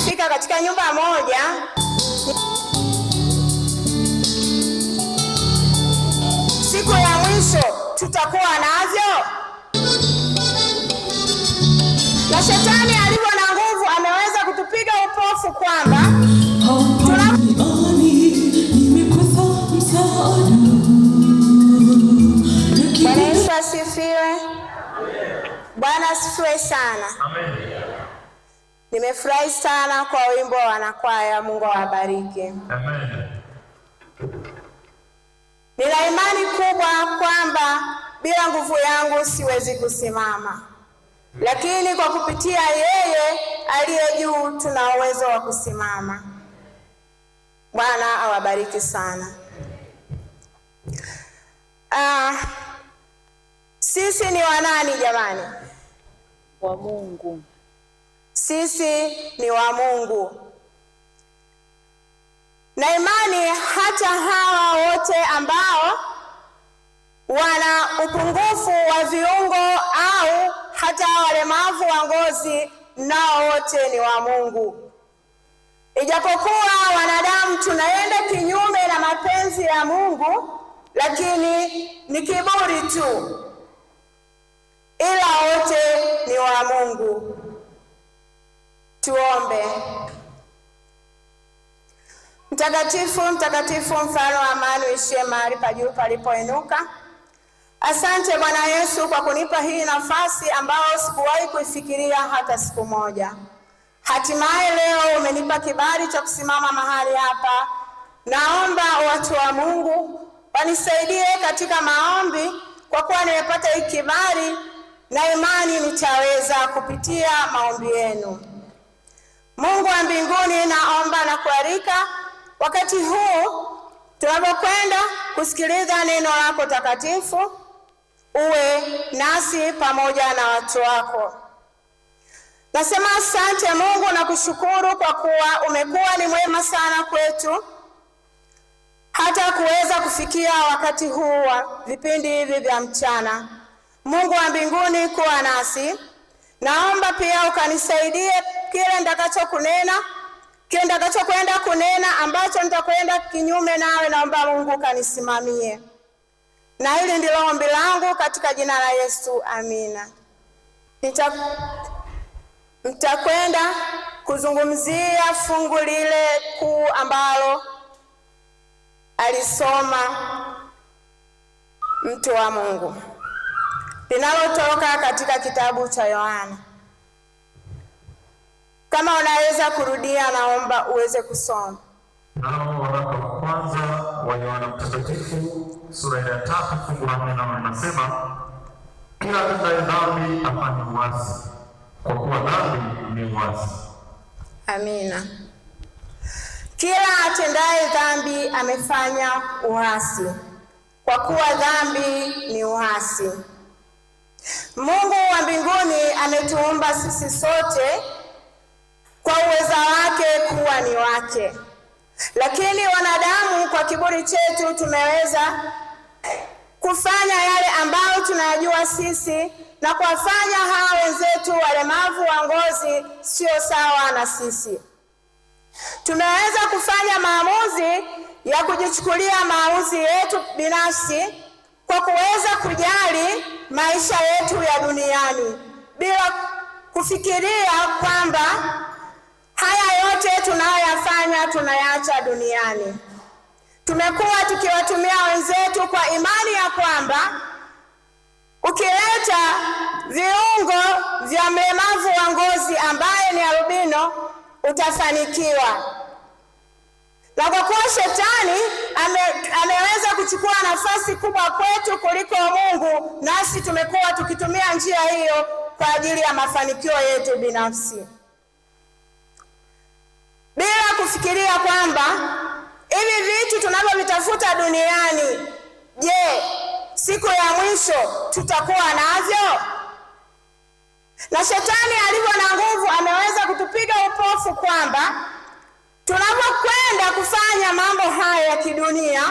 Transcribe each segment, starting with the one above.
tumefika katika nyumba moja. Siku ya mwisho tutakuwa navyo, na shetani alivyo na nguvu ameweza kutupiga upofu kwamba Bwana Yesu asifiwe. Bwana asifiwe sana. Amen. Nimefurahi sana kwa wimbo wa wanakwaya. Mungu awabariki. Amen. Nina imani kubwa kwamba bila nguvu yangu siwezi kusimama, lakini kwa kupitia yeye aliye juu tuna uwezo wa kusimama. Bwana awabariki sana. Sisi ni wanani jamani? Wa Mungu. Sisi ni wa Mungu. Na imani hata hawa wote ambao wana upungufu wa viungo au hata walemavu wa ngozi, nao wote ni wa Mungu. Ijapokuwa wanadamu tunaenda kinyume na mapenzi ya Mungu, lakini ni kiburi tu, ila wote ni wa Mungu. Tuombe. Mtakatifu, mtakatifu, mfalme wa amani, uishie mahali pa juu palipoinuka. Asante Bwana Yesu kwa kunipa hii nafasi ambayo sikuwahi kuifikiria hata siku moja. Hatimaye leo umenipa kibali cha kusimama mahali hapa. Naomba watu wa Mungu wanisaidie katika maombi, kwa kuwa nimepata hii kibali na imani nitaweza kupitia maombi yenu. Mungu wa mbinguni, naomba na kualika wakati huu tunapokwenda kusikiliza neno lako takatifu, uwe nasi pamoja na watu wako. Nasema asante Mungu na kushukuru kwa kuwa umekuwa ni mwema sana kwetu hata kuweza kufikia wakati huu wa vipindi hivi vya mchana. Mungu wa mbinguni, kuwa nasi. Naomba pia ukanisaidie kile nitakachokwenda kunena ambacho nitakwenda kinyume nawe, naomba Mungu kanisimamie. Na hili ndilo ombi langu katika jina la Yesu, amina. Mtakwenda kuzungumzia fungu lile kuu ambalo alisoma mtu wa Mungu, linalotoka katika kitabu cha Yohana. Kama unaweza kurudia, naomba uweze kusoma. Nao waraka wa kwanza wa Yohana Mtakatifu sura ya 3 fungu la 4 linasema, kila atendaye dhambi afanye uasi, kwa kuwa dhambi ni uasi. Amina. Kila atendaye dhambi amefanya uasi, kwa kuwa dhambi ni uasi. Mungu wa mbinguni ametuumba sisi sote kwa uweza wake kuwa ni wake, lakini wanadamu kwa kiburi chetu tumeweza kufanya yale ambayo tunayajua sisi na kuwafanya hawa wenzetu walemavu wa ngozi sio sawa na sisi. Tumeweza kufanya maamuzi ya kujichukulia maamuzi yetu binafsi kwa kuweza kujali maisha yetu ya duniani bila kufikiria kwamba haya yote tunayoyafanya tunayaacha duniani. Tumekuwa tukiwatumia wenzetu kwa imani ya kwamba ukileta viungo vya mlemavu wa ngozi ambaye ni albino utafanikiwa. Na kwa kuwa shetani ameweza kuchukua nafasi kubwa kwetu kuliko Mungu, nasi tumekuwa tukitumia njia hiyo kwa ajili ya mafanikio yetu binafsi, bila kufikiria kwamba hivi vitu tunavyovitafuta duniani, je, siku ya mwisho tutakuwa navyo? Na shetani alivyo na nguvu ameweza kutupiga upofu kwamba tunapokwenda kufanya mambo haya ya kidunia,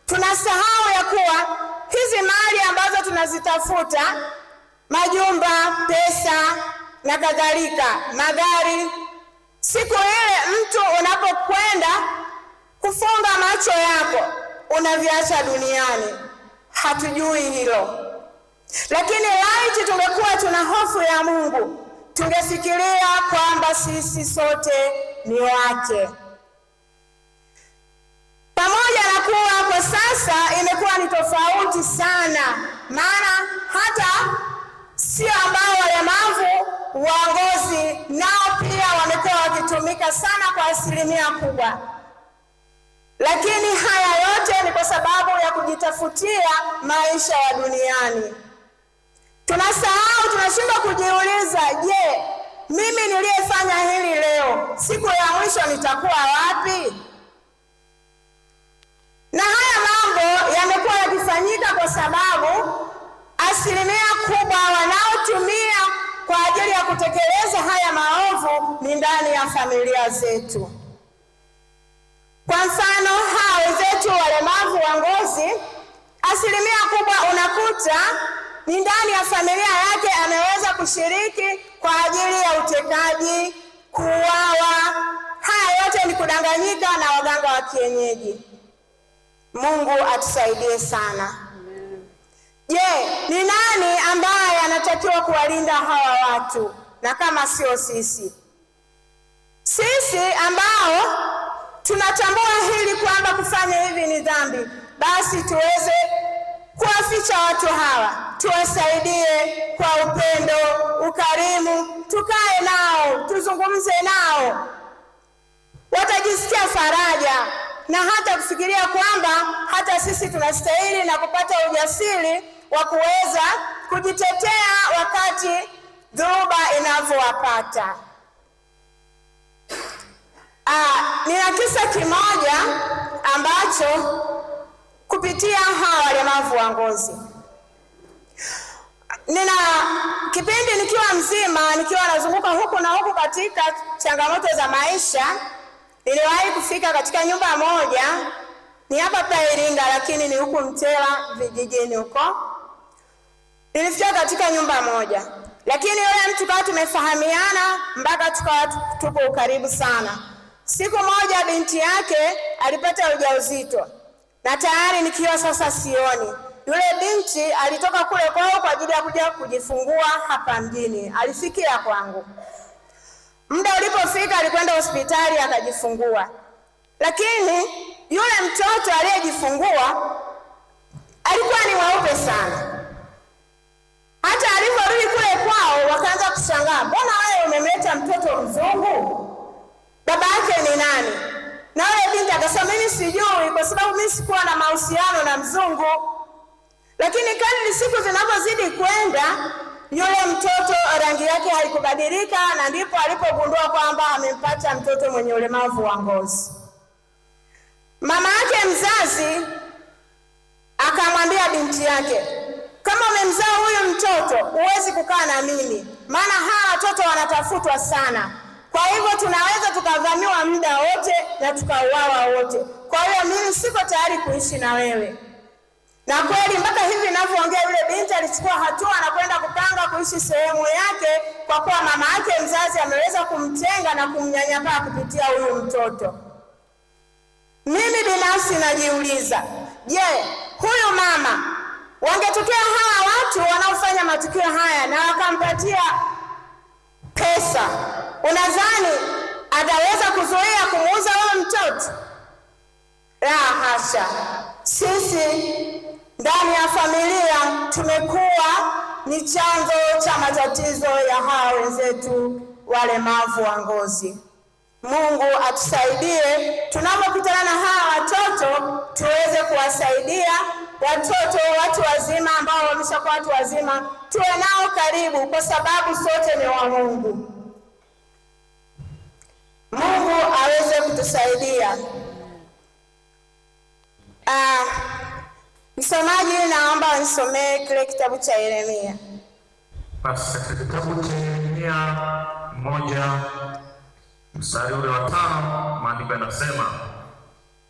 tunasahau ya kuwa hizi mali ambazo tunazitafuta, majumba, pesa na kadhalika, magari, Siku ile mtu unapokwenda kufunga macho yako unaviacha duniani, hatujui hilo. Lakini laiti tungekuwa tuna hofu ya Mungu, tungefikiria kwamba sisi sote ni wake. Pamoja na kuwa kwa sasa imekuwa ni tofauti sana, maana hata sio ambao walemavu wa ngozi nao pia wamekuwa wakitumika sana kwa asilimia kubwa. Lakini haya yote ni kwa sababu ya kujitafutia maisha ya duniani. Tunasahau, tunashindwa kujiuliza, je, mimi niliyefanya hili leo, siku ya mwisho nitakuwa wapi? Na haya mambo yamekuwa yakifanyika kwa sababu asilimia kubwa wanaotumia kwa ajili ya kutekeleza haya maovu ni ndani ya familia zetu. Kwa mfano, hao wenzetu walemavu wa ngozi, asilimia kubwa unakuta ni ndani ya familia yake ameweza kushiriki kwa ajili ya utekaji, kuuawa. Haya yote ni kudanganyika na waganga wa kienyeji. Mungu atusaidie sana. Je, ni nani ambaye anatakiwa kuwalinda hawa watu na kama sio sisi? Sisi ambao tunatambua hili kwamba kufanya hivi ni dhambi, basi tuweze kuwaficha watu hawa, tuwasaidie kwa upendo, ukarimu, tukae nao, tuzungumze nao. Watajisikia faraja na hata kufikiria kwamba hata sisi tunastahili na kupata ujasiri wa kuweza kujitetea wakati dhoruba inavyowapata. Nina kisa kimoja ambacho kupitia hawa walemavu wa ngozi. Nina kipindi nikiwa mzima, nikiwa nazunguka huku na huku katika changamoto za maisha, niliwahi kufika katika nyumba moja, ni hapa pa Iringa lakini ni huku Mtela vijijini huko. Nilifika katika nyumba moja, lakini yule mtu kawa tumefahamiana mpaka tukawa tupo ukaribu sana. Siku moja binti yake alipata ujauzito na tayari nikiwa sasa sioni. Yule binti alitoka kule kwao kwa ajili ya kuja kujifungua hapa mjini. Alifikia kwangu. Muda ulipofika alikwenda hospitali akajifungua. Lakini yule mtoto aliyejifungua alikuwa ni mweupe sana. Hata aliporudi kule kwao wakaanza kushangaa, mbona wewe umemleta mtoto mzungu? Baba yake ni nani? Na yule binti akasema, mimi sijui kwa sababu mimi sikuwa na mahusiano na mzungu. Lakini kadri siku zinapozidi kwenda, yule mtoto rangi yake haikubadilika, na ndipo alipogundua kwamba amempata mtoto mwenye ulemavu wa ngozi. Mama yake mzazi akamwambia binti yake, kama umemzaa huyu mtoto huwezi kukaa na mimi, maana hawa watoto wanatafutwa sana. Kwa hivyo tunaweza tukavamiwa muda wote na tukauawa wote. Kwa hiyo mimi siko tayari kuishi na wewe. Na kweli mpaka hivi ninavyoongea yule binti alichukua hatua na kwenda kupanga kuishi sehemu yake, kwa kuwa mama yake mzazi ameweza kumtenga na kumnyanyapaa kupitia huyu mtoto. Mimi binafsi najiuliza, je, huyu mama, wangetokea hawa watu wanaofanya matukio haya na wakampatia pesa, unadhani ataweza kuzuia kumuuza huyo mtoto? La hasha. Sisi ndani ya familia tumekuwa ni chanzo cha matatizo ya hawa wenzetu walemavu wa ngozi. Mungu atusaidie tunapokutana na hawa watoto tuweze kuwasaidia. Watoto watu wazima ambao wameshakuwa watu wazima tuwe nao karibu, kwa sababu sote ni wa Mungu. Mungu aweze kutusaidia. Msomaji, naomba nisomee kile kitabu cha Yeremia. Basi katika kitabu cha Yeremia 1 mstari ule wa 5, maandiko yanasema,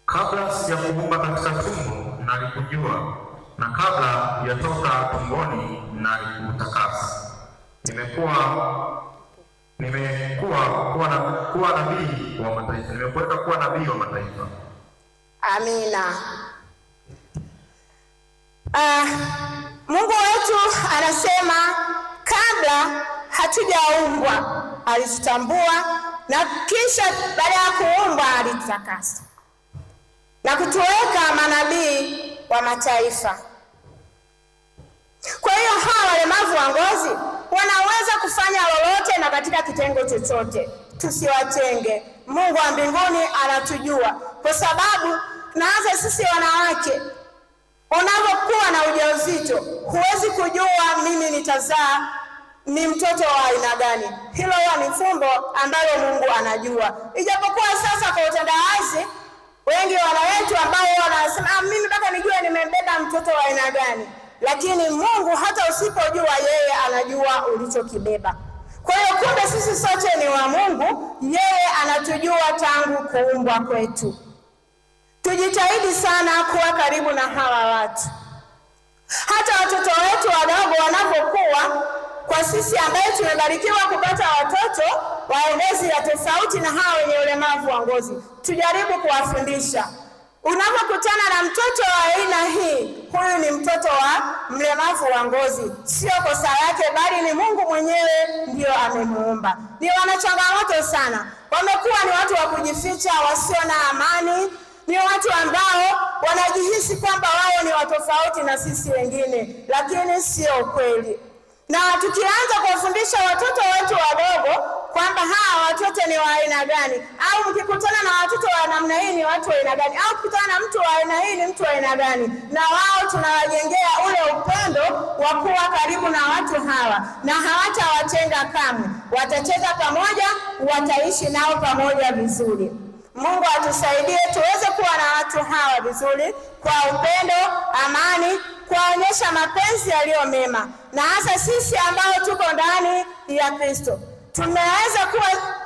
kabla sijakuumba katika tumbo nalikujua, na kabla hujatoka tumboni nalikutakasa. kuwa nabii wa mataifa. Nimekuweka kuwa nabii wa mataifa. Amina. Mungu wetu anasema kabla hatujaumbwa alitutambua, na kisha baada ya kuumbwa alitutakasa na kutuweka manabii wa mataifa. Kwa hiyo hawa walemavu wa ngozi wanaweza kufanya lolote na katika kitengo chochote, tusiwatenge. Mungu wa mbinguni anatujua, kwa sababu na hasa sisi wanawake, unapokuwa na ujauzito huwezi kujua mimi nitazaa ni mtoto wa aina gani. Hilo ni fumbo ambalo Mungu anajua. Ijapokuwa sasa kwa utandawazi wengi wana wetu ambao wanasema mimi mpaka nijue nimembeba mtoto wa aina gani, lakini Mungu hata usipojua yeye anajua ulichokibeba. Kwa hiyo kumbe sisi sote ni wa Mungu, yeye anatujua tangu kuumbwa kwetu. Tujitahidi sana kuwa karibu na hawa watu. Hata watoto wetu wadogo wanapokuwa, kwa sisi ambaye tumebarikiwa kupata watoto wa ngozi ya tofauti na hawa wenye ulemavu wa ngozi, tujaribu kuwafundisha. Unapokutana na mtoto wa aina hii, huyu ni mtoto wa mlemavu wa ngozi, sio kosa yake, bali ni Mungu mwenyewe ndio amemuumba. Ni wana changamoto sana, wamekuwa ni watu wa kujificha, wasio na amani, ni watu ambao wanajihisi kwamba wao ni watofauti na sisi wengine, lakini sio kweli. Na tukianza kuwafundisha watoto wetu wadogo kwamba hawa watoto ni wa aina gani, au mkikutana na watoto wa namna hii ni watu wa aina gani, au kukutana na mtu wa aina hii ni mtu wa aina gani, na wao tunawajengea ule upendo wa kuwa karibu na watu hawa, na hawatawatenga kamwe. Watacheza pamoja, wataishi nao pamoja vizuri. Mungu atusaidie tuweze kuwa na watu hawa vizuri kwa upendo, amani, kuwaonyesha mapenzi yaliyo mema. Na hasa sisi ambao tuko ndani ya Kristo tumeweza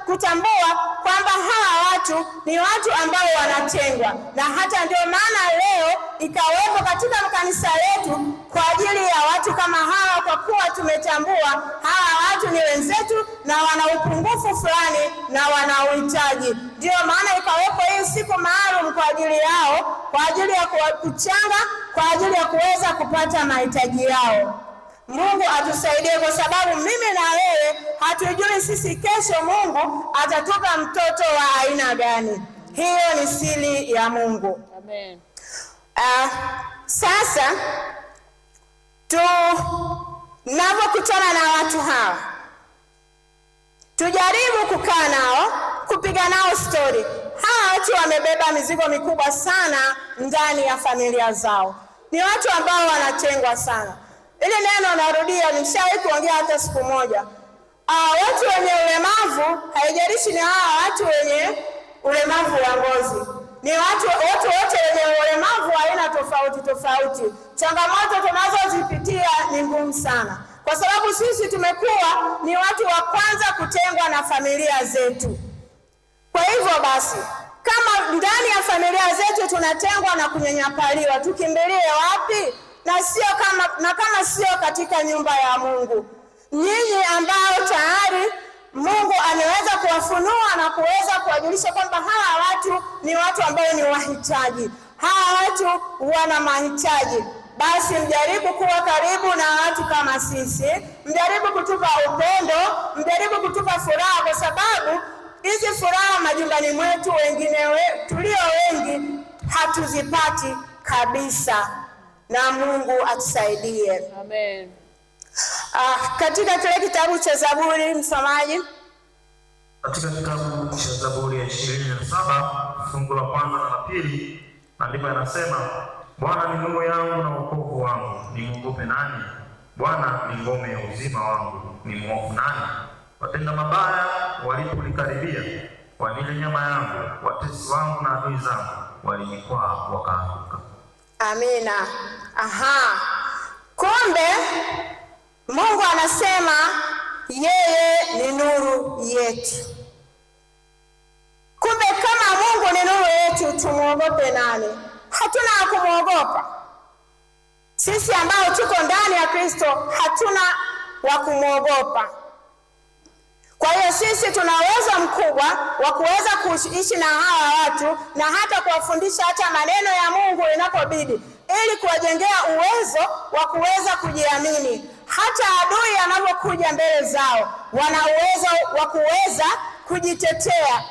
kutambua kwamba hawa watu ni watu ambao wanatengwa, na hata ndio maana leo ikawepo katika makanisa yetu kwa ajili ya watu kama hawa, kwa kuwa tumetambua hawa watu ni wenzetu na wana upungufu fulani na wana uhitaji. Ndio maana ikawepo hii siku maalum kwa ajili yao, kwa ajili ya kuchanga, kwa ajili ya kuweza kupata mahitaji yao. Mungu atusaidie, kwa sababu mimi na wewe hatujui sisi kesho Mungu atatupa mtoto wa aina gani. Hiyo ni siri ya Mungu. Amen. Sasa tunapokutana na watu hawa, tujaribu kukaa nao, kupiga nao stori. Hawa watu wamebeba mizigo mikubwa sana ndani ya familia zao. Ni watu ambao wanatengwa sana. Ile neno narudia, nishawahi kuongea hata siku moja. Watu wenye ulemavu, haijalishi ni hawa watu wenye ulemavu wa ngozi, ni watu wote wenye ulemavu aina tofauti tofauti. Changamoto tunazozipitia ni ngumu sana, kwa sababu sisi tumekuwa ni watu wa kwanza kutengwa na familia zetu. Kwa hivyo basi, kama ndani ya familia zetu tunatengwa na kunyanyapaliwa, tukimbilie wapi? Na kama sio katika nyumba ya Mungu. Nyinyi ambao tayari Mungu ameweza kuwafunua na kuweza kuwajulisha kwamba hawa watu ni watu ambao ni wahitaji, hawa watu wana mahitaji, basi mjaribu kuwa karibu na watu kama sisi, mjaribu kutupa upendo, mjaribu kutupa furaha, kwa sababu hizi furaha majumbani mwetu tulio wengi hatuzipati kabisa. Na Mungu atusaidie. Amen. Katika kile kitabu cha Zaburi, msomaji, katika kitabu cha Zaburi ya 27 fungu la kwanza na la pili, maandiko yanasema, Bwana ni nuru yangu na wokovu wangu, nimwogope nani? Bwana ni ngome ya uzima wangu, nimhofu nani? Watenda mabaya walipolikaribia, wanile nyama yangu, watesi wangu na adui zangu walinikwaa wakaanguka. Amina. Kumbe Mungu anasema yeye ni nuru yetu. Kumbe kama Mungu ni nuru yetu, tumuogope nani? Hatuna kumwogopa. Sisi ambao tuko ndani ya Kristo hatuna wa kumwogopa. Kwa hiyo sisi tuna uwezo mkubwa wa kuweza kuishi na hawa watu na hata kuwafundisha hata maneno ya Mungu inapobidi, ili kuwajengea uwezo wa kuweza kujiamini. Hata adui anapokuja mbele zao, wana uwezo wa kuweza kujitetea